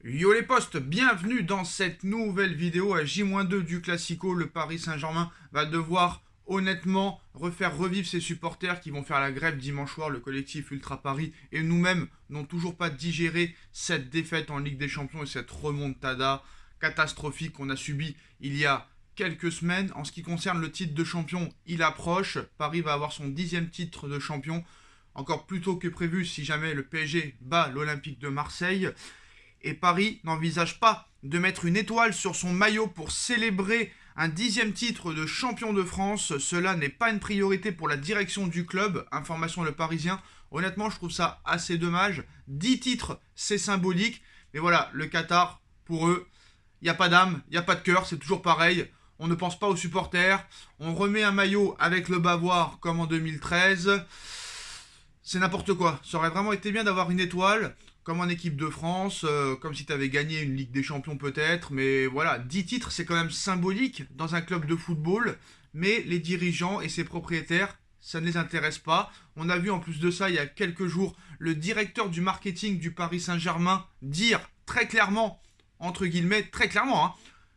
Yo les postes, bienvenue dans cette nouvelle vidéo à J-2 du Classico. Le Paris Saint-Germain va devoir honnêtement revivre ses supporters qui vont faire la grève dimanche soir. Le collectif Ultra Paris et nous-mêmes n'ont toujours pas digéré cette défaite en Ligue des Champions et cette remontada catastrophique qu'on a subie il y a quelques semaines. En ce qui concerne le titre de champion, il approche. Paris va avoir son 10e titre de champion, encore plus tôt que prévu si jamais le PSG bat l'Olympique de Marseille. Et Paris n'envisage pas de mettre une étoile sur son maillot pour célébrer un 10e titre de champion de France. Cela n'est pas une priorité pour la direction du club. Information Le Parisien. Honnêtement, je trouve ça assez dommage. 10 titres, c'est symbolique. Mais voilà, le Qatar, pour eux, il n'y a pas d'âme, il n'y a pas de cœur, c'est toujours pareil. On ne pense pas aux supporters. On remet un maillot avec le Bavoir comme en 2013. C'est n'importe quoi. Ça aurait vraiment été bien d'avoir une étoile, comme en équipe de France, comme si tu avais gagné une Ligue des Champions peut-être. Mais voilà, 10 titres, c'est quand même symbolique dans un club de football. Mais les dirigeants et ses propriétaires, ça ne les intéresse pas. On a vu en plus de ça, il y a quelques jours, le directeur du marketing du Paris Saint-Germain dire très clairement, entre guillemets, très clairement, hein,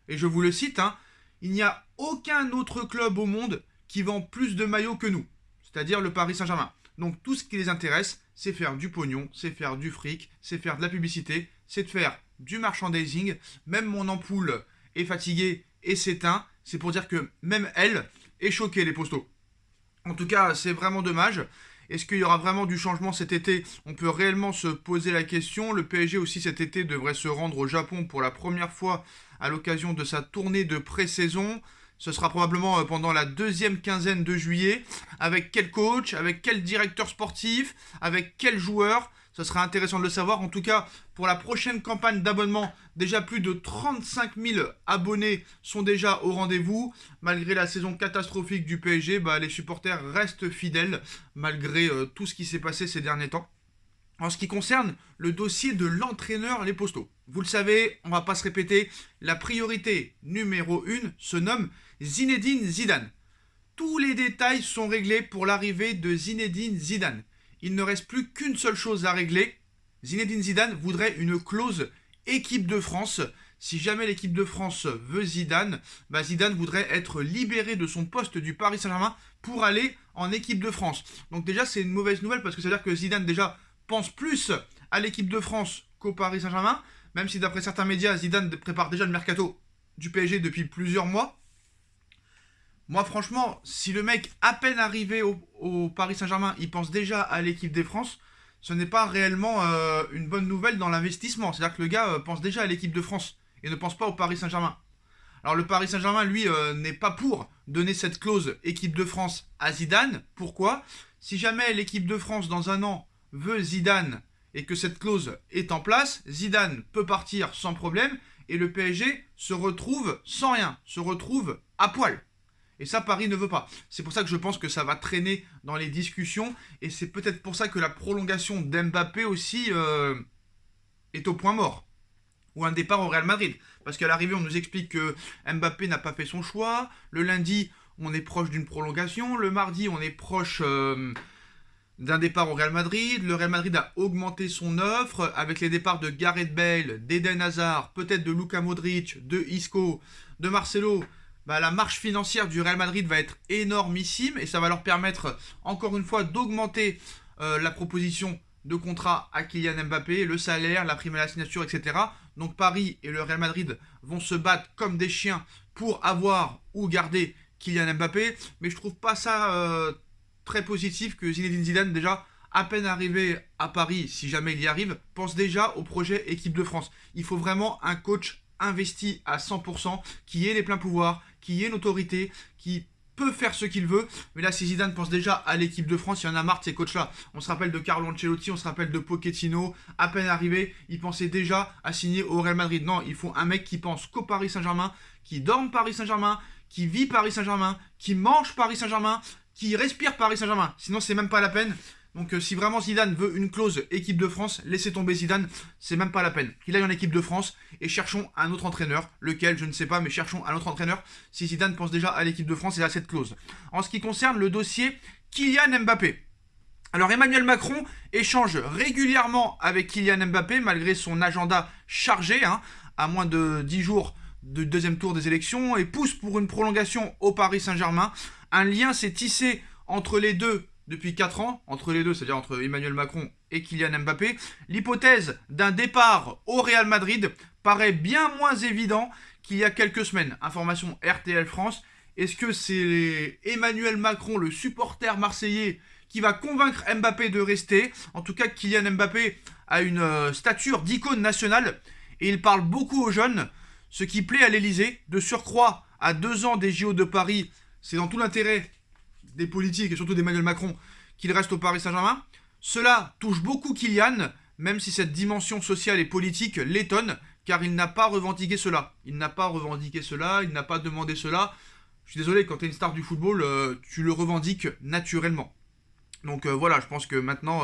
et je vous le cite, hein, il n'y a aucun autre club au monde qui vend plus de maillots que nous, c'est-à-dire le Paris Saint-Germain. Donc tout ce qui les intéresse, c'est faire du pognon, c'est faire du fric, c'est faire de la publicité, c'est de faire du merchandising. Même mon ampoule est fatiguée et s'éteint. C'est pour dire que même elle est choquée, les postos. En tout cas, c'est vraiment dommage. Est-ce qu'il y aura vraiment du changement cet été? On peut réellement se poser la question. Le PSG aussi cet été devrait se rendre au Japon pour la première fois à l'occasion de sa tournée de pré-saison. Ce sera probablement pendant la deuxième quinzaine de juillet. Avec quel coach, avec quel directeur sportif, avec quel joueur. Ce sera intéressant de le savoir. En tout cas, pour la prochaine campagne d'abonnement, déjà plus de 35 000 abonnés sont déjà au rendez-vous. Malgré la saison catastrophique du PSG, les supporters restent fidèles malgré tout ce qui s'est passé ces derniers temps. En ce qui concerne le dossier de l'entraîneur, les postos. Vous le savez, on va pas se répéter, la priorité numéro 1 se nomme Zinedine Zidane. Tous les détails sont réglés pour l'arrivée de Zinedine Zidane. Il ne reste plus qu'une seule chose à régler. Zinedine Zidane voudrait une clause équipe de France. Si jamais l'équipe de France veut Zidane, Zidane voudrait être libéré de son poste du Paris Saint-Germain pour aller en équipe de France. Donc déjà, c'est une mauvaise nouvelle parce que ça veut dire que Zidane déjà pense plus à l'équipe de France qu'au Paris Saint-Germain, même si d'après certains médias, Zidane prépare déjà le mercato du PSG depuis plusieurs mois. Moi franchement, si le mec à peine arrivé au Paris Saint-Germain, il pense déjà à l'équipe de France, ce n'est pas réellement une bonne nouvelle dans l'investissement. C'est-à-dire que le gars pense déjà à l'équipe de France et ne pense pas au Paris Saint-Germain. Alors le Paris Saint-Germain, lui, n'est pas pour donner cette clause équipe de France à Zidane. Pourquoi? Si jamais l'équipe de France dans un an veut Zidane et que cette clause est en place, Zidane peut partir sans problème et le PSG se retrouve sans rien, se retrouve à poil. Et ça, Paris ne veut pas. C'est pour ça que je pense que ça va traîner dans les discussions et c'est peut-être pour ça que la prolongation d'Mbappé aussi est au point mort. Ou un départ au Real Madrid. Parce qu'à l'arrivée, on nous explique que Mbappé n'a pas fait son choix. Le lundi, on est proche d'une prolongation. Le mardi, on est proche d'un départ au Real Madrid. Le Real Madrid a augmenté son offre avec les départs de Gareth Bale, d'Eden Hazard, peut-être de Luka Modric, de Isco, de Marcelo. La marge financière du Real Madrid va être énormissime et ça va leur permettre encore une fois d'augmenter la proposition de contrat à Kylian Mbappé, le salaire, la prime à la signature, etc. Donc Paris et le Real Madrid vont se battre comme des chiens pour avoir ou garder Kylian Mbappé, mais je trouve pas ça très positif que Zinedine Zidane, déjà à peine arrivé à Paris, si jamais il y arrive, pense déjà au projet équipe de France. Il faut vraiment un coach investi à 100%, qui ait les pleins pouvoirs, qui ait une autorité, qui peut faire ce qu'il veut. Mais là, si Zidane pense déjà à l'équipe de France, il y en a marre de ces coachs-là. On se rappelle de Carlo Ancelotti, on se rappelle de Pochettino. À peine arrivé, il pensait déjà à signer au Real Madrid. Non, il faut un mec qui pense qu'au Paris Saint-Germain, qui dorme Paris Saint-Germain, qui vit Paris Saint-Germain, qui mange Paris Saint-Germain, qui respire Paris Saint-Germain. Sinon, c'est même pas la peine. Donc si vraiment Zidane veut une clause équipe de France, laissez tomber Zidane, c'est même pas la peine. Qu'il aille en équipe de France et cherchons un autre entraîneur, lequel je ne sais pas, mais cherchons un autre entraîneur si Zidane pense déjà à l'équipe de France et à cette clause. En ce qui concerne le dossier Kylian Mbappé, Alors Emmanuel Macron échange régulièrement avec Kylian Mbappé malgré son agenda chargé, hein, à moins de 10 jours du deuxième tour des élections, et pousse pour une prolongation au Paris Saint-Germain. Un lien s'est tissé entre les deux depuis 4 ans, entre les deux, c'est-à-dire entre Emmanuel Macron et Kylian Mbappé. L'hypothèse d'un départ au Real Madrid paraît bien moins évident qu'il y a quelques semaines. Information RTL France. Est-ce que c'est Emmanuel Macron, le supporter marseillais, qui va convaincre Mbappé de rester? En tout cas, Kylian Mbappé a une stature d'icône nationale et il parle beaucoup aux jeunes, ce qui plaît à l'Elysée. De surcroît, à 2 ans des JO de Paris, c'est dans tout l'intérêt des politiques et surtout d'Emmanuel Macron qu'il reste au Paris Saint-Germain. Cela touche beaucoup Kylian, même si cette dimension sociale et politique l'étonne, car il n'a pas revendiqué cela. Il n'a pas demandé cela. Je suis désolé, quand tu es une star du football, tu le revendiques naturellement. Donc voilà, je pense que maintenant,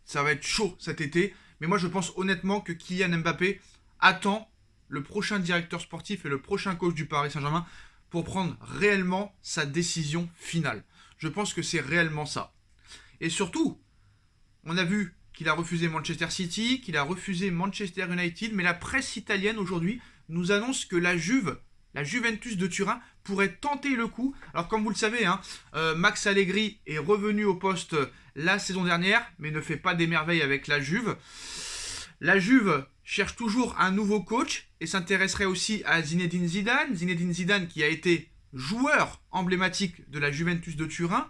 ça va être chaud cet été. Mais moi, je pense honnêtement que Kylian Mbappé attend le prochain directeur sportif et le prochain coach du Paris Saint-Germain pour prendre réellement sa décision finale. Je pense que c'est réellement ça. Et surtout, on a vu qu'il a refusé Manchester City, qu'il a refusé Manchester United, mais la presse italienne aujourd'hui nous annonce que la Juventus de Turin pourrait tenter le coup. Alors comme vous le savez, hein, Max Allegri est revenu au poste la saison dernière, mais ne fait pas des merveilles avec la Juve. La Juve cherche toujours un nouveau coach et s'intéresserait aussi à Zinedine Zidane. Zinedine Zidane qui a été joueur emblématique de la Juventus de Turin.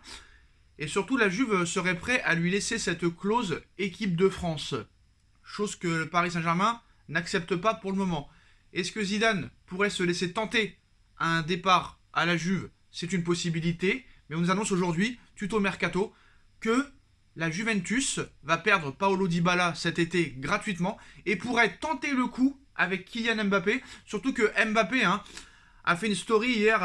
Et surtout, la Juve serait prêt à lui laisser cette clause équipe de France. Chose que le Paris Saint-Germain n'accepte pas pour le moment. Est-ce que Zidane pourrait se laisser tenter un départ à la Juve? C'est une possibilité. Mais on nous annonce aujourd'hui, tuto mercato, que la Juventus va perdre Paolo Dybala cet été gratuitement et pourrait tenter le coup avec Kylian Mbappé. Surtout que Mbappé a fait une story hier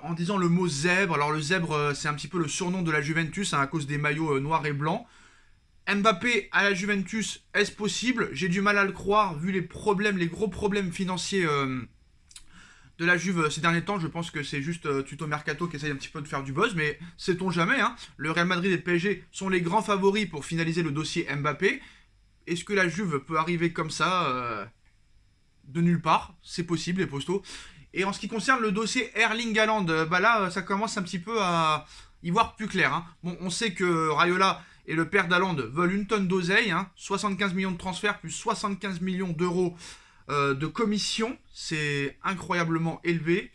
en disant le mot zèbre. Alors le zèbre, c'est un petit peu le surnom de la Juventus à cause des maillots noirs et blancs. Mbappé à la Juventus, est-ce possible? J'ai du mal à le croire vu les gros problèmes financiers de la Juve ces derniers temps. Je pense que c'est juste Tuto Mercato qui essaye un petit peu de faire du buzz, mais sait-on jamais, hein. Le Real Madrid et le PSG sont les grands favoris pour finaliser le dossier Mbappé. Est-ce que la Juve peut arriver comme ça de nulle part? C'est possible, les postos. Et en ce qui concerne le dossier Erling Haaland, là, ça commence un petit peu à y voir plus clair, hein. Bon, on sait que Raiola et le père d'Haaland veulent une tonne d'oseille, hein, 75 millions de transferts plus 75 millions d'euros de commission. C'est incroyablement élevé.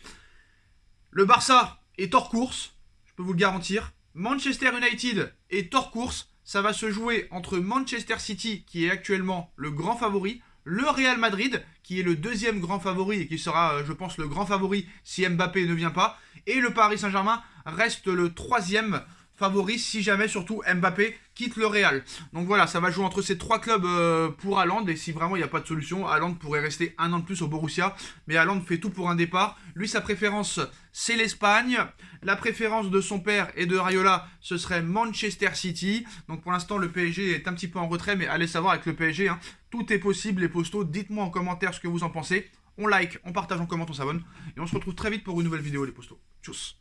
Le Barça est hors course, je peux vous le garantir. Manchester United est hors course. Ça va se jouer entre Manchester City, qui est actuellement le grand favori, le Real Madrid, qui est le deuxième grand favori et qui sera, je pense, le grand favori si Mbappé ne vient pas. Et le Paris Saint-Germain reste le troisième favori si jamais surtout Mbappé quitte le Real. Donc voilà, ça va jouer entre ces 3 clubs pour Haaland. Et si vraiment il n'y a pas de solution, Haaland pourrait rester 1 an de plus au Borussia. Mais Haaland fait tout pour un départ. Lui, sa préférence, c'est l'Espagne. La préférence de son père et de Raiola, ce serait Manchester City. Donc pour l'instant, le PSG est un petit peu en retrait. Mais allez savoir, avec le PSG, hein, tout est possible, les postos. Dites-moi en commentaire ce que vous en pensez. On like, on partage, on commente, on s'abonne. Et on se retrouve très vite pour une nouvelle vidéo, les postos. Tchuss.